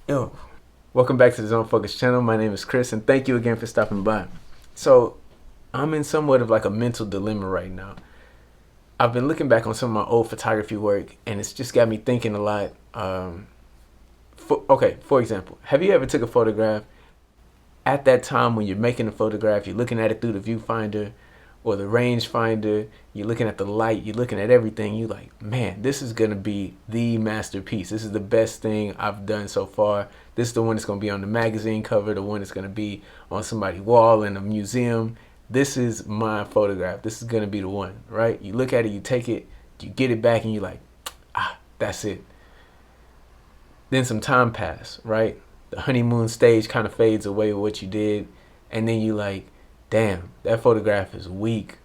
Yo, welcome back to the Zone Focus channel. My name is Chris, and thank you again for stopping by. So, I'm in somewhat of like a mental dilemma right now. I've been looking back on some of my old photography work, and it's just got me thinking a lot. For example, have you ever took a photograph at that time when you're making the photograph, you're looking at it through the viewfinder or the rangefinder, you're looking at the light, you're looking at everything, you like, man, this is gonna be the masterpiece. This is the best thing I've done so far. This is the one that's gonna be on the magazine cover, the one that's gonna be on somebody's wall in a museum. This is my photograph. This is gonna be the one, right? You look at it, you take it, you get it back, and you're like, that's it. Then some time pass, right? The honeymoon stage kind of fades away with what you did, and then you like, damn, that photograph is weak.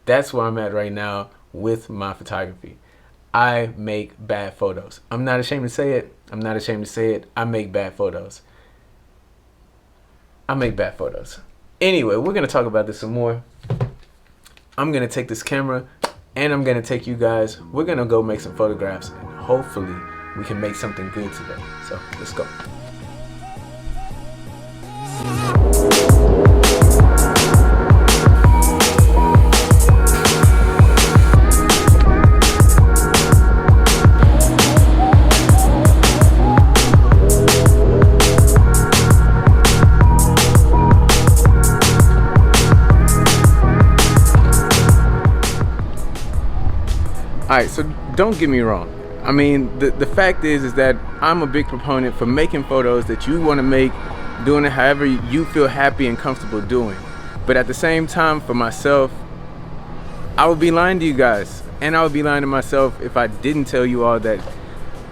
That's where I'm at right now with my photography. I make bad photos. I'm not ashamed to say it. I'm not ashamed to say it. I make bad photos. I make bad photos. Anyway, we're going to talk about this some more. I'm going to take this camera and I'm going to take you guys. We're going to go make some photographs and hopefully we can make something good today. So let's go. Alright, so don't get me wrong. I mean, the fact is that I'm a big proponent for making photos that you want to make, doing it however you feel happy and comfortable doing. But at the same time, for myself, I would be lying to you guys. And I would be lying to myself if I didn't tell you all that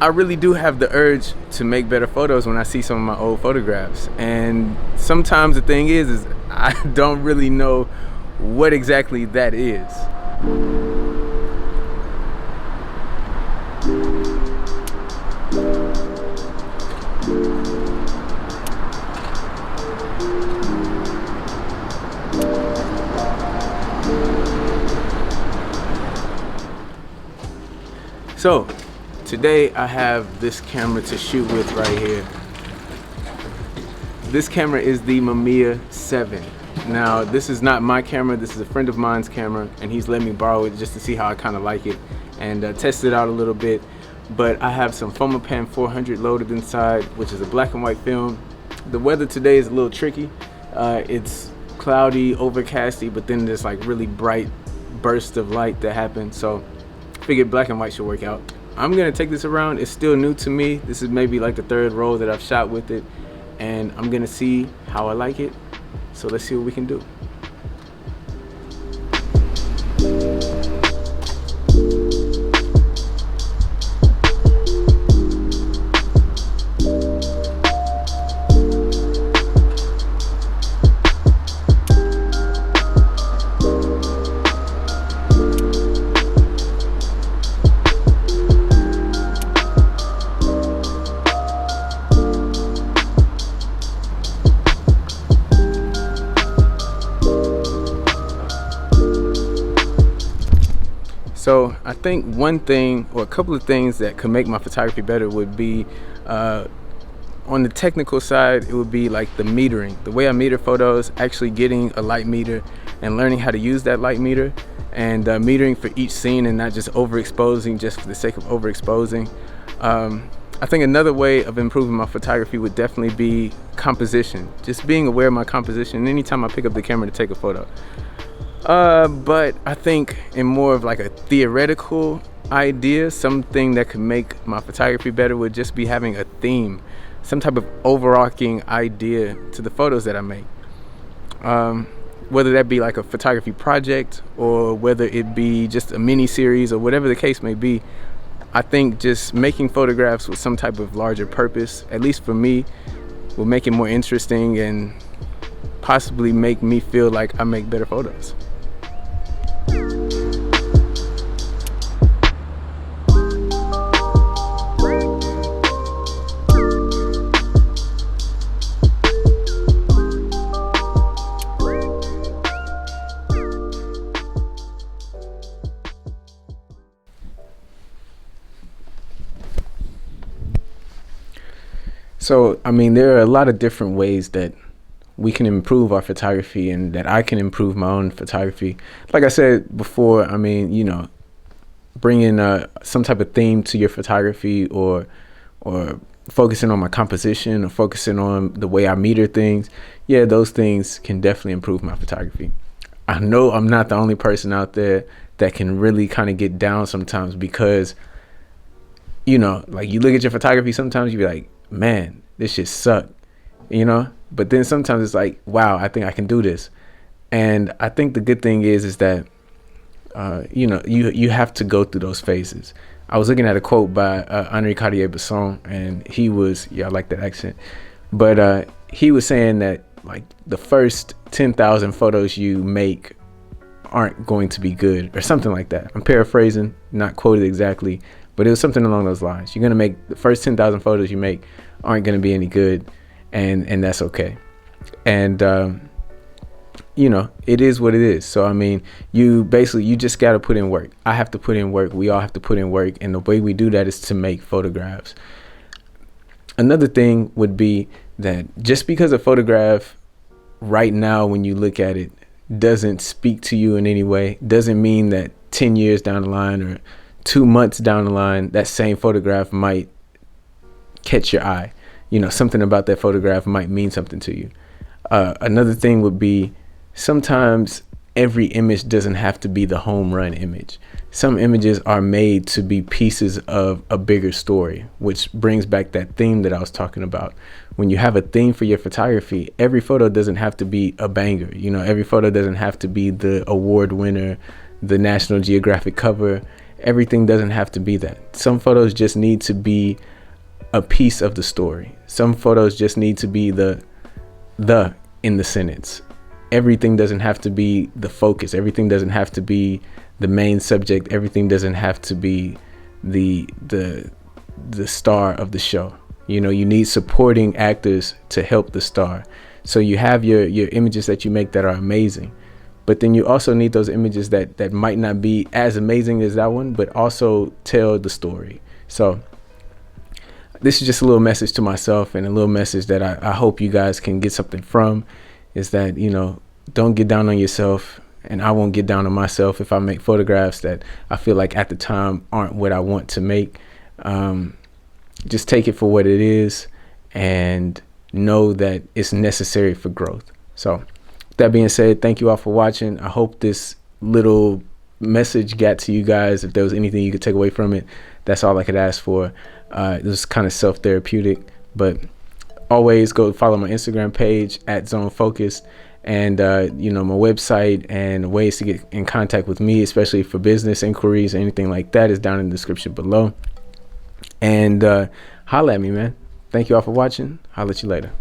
I really do have the urge to make better photos when I see some of my old photographs. And sometimes the thing is I don't really know what exactly that is. So today I have this camera to shoot with right here. This camera is the Mamiya 7. Now this is not my camera, this is a friend of mine's camera, and he's let me borrow it just to see how I kind of like it and test it out a little bit. But I have some Fomapan 400 loaded inside, which is a black and white film. The weather today is a little tricky. It's cloudy, overcasty, but then there's like really bright bursts of light that happen. So figured black and white should work out. I'm gonna take this around. It's still new to me. This is maybe like the third roll that I've shot with it, and I'm gonna see how I like it. So let's see what we can do. So I think one thing or a couple of things that could make my photography better would be on the technical side, it would be like the metering. The way I meter photos, actually getting a light meter and learning how to use that light meter, and metering for each scene and not just overexposing just for the sake of overexposing. I think another way of improving my photography would definitely be composition. Just being aware of my composition anytime I pick up the camera to take a photo. But I think in more of like a theoretical idea, something that could make my photography better would just be having a theme, some type of overarching idea to the photos that I make. Whether that be like a photography project or whether it be just a mini series or whatever the case may be, I think just making photographs with some type of larger purpose, at least for me, will make it more interesting and possibly make me feel like I make better photos. So, I mean, there are a lot of different ways that we can improve our photography and that I can improve my own photography. Like I said before, I mean, bringing some type of theme to your photography, or focusing on my composition, or focusing on the way I meter things. Yeah, those things can definitely improve my photography. I know I'm not the only person out there that can really kind of get down sometimes, because like, you look at your photography, sometimes you be like, man, this shit suck, but then sometimes it's like, wow, I think I can do this. And I think the good thing is that you have to go through those phases. I was looking at a quote by Henri Cartier-Bresson, and he was, I like that accent, but he was saying that, like, the first 10,000 photos you make aren't going to be good, or something like that. I'm paraphrasing, not quoted exactly, but it was something along those lines. You're going to make the first 10,000 photos you make aren't going to be any good, and that's okay. And it is what it is. So, I mean, you just got to put in work. I have to put in work. We all have to put in work. And the way we do that is to make photographs. Another thing would be that just because a photograph right now, when you look at it, doesn't speak to you in any way, doesn't mean that 10 years down the line or 2 months down the line, that same photograph might catch your eye. Something about that photograph might mean something to you. Another thing would be, sometimes every image doesn't have to be the home run image. Some images are made to be pieces of a bigger story, which brings back that theme that I was talking about. When you have a theme for your photography, every photo doesn't have to be a banger. Every photo doesn't have to be the award winner, the National Geographic cover. Everything doesn't have to be that. Some photos just need to be a piece of the story. Some photos just need to be the in the sentence. Everything doesn't have to be the focus. Everything doesn't have to be the main subject. Everything doesn't have to be the star of the show. You need supporting actors to help the star. So you have your images that you make that are amazing, but then you also need those images that might not be as amazing as that one, but also tell the story. So this is just a little message to myself, and a little message that I hope you guys can get something from, is that, don't get down on yourself, and I won't get down on myself if I make photographs that I feel like at the time aren't what I want to make. Just take it for what it is, and know that it's necessary for growth. So that being said, thank you all for watching. I hope this little message got to you guys. If there was anything you could take away from it, that's all I could ask for. It was kind of self-therapeutic, but always go follow my Instagram page at Zone Focused, and my website and ways to get in contact with me, especially for business inquiries, anything like that, is down in the description below. And holla at me, man. Thank you all for watching. Holla at you later.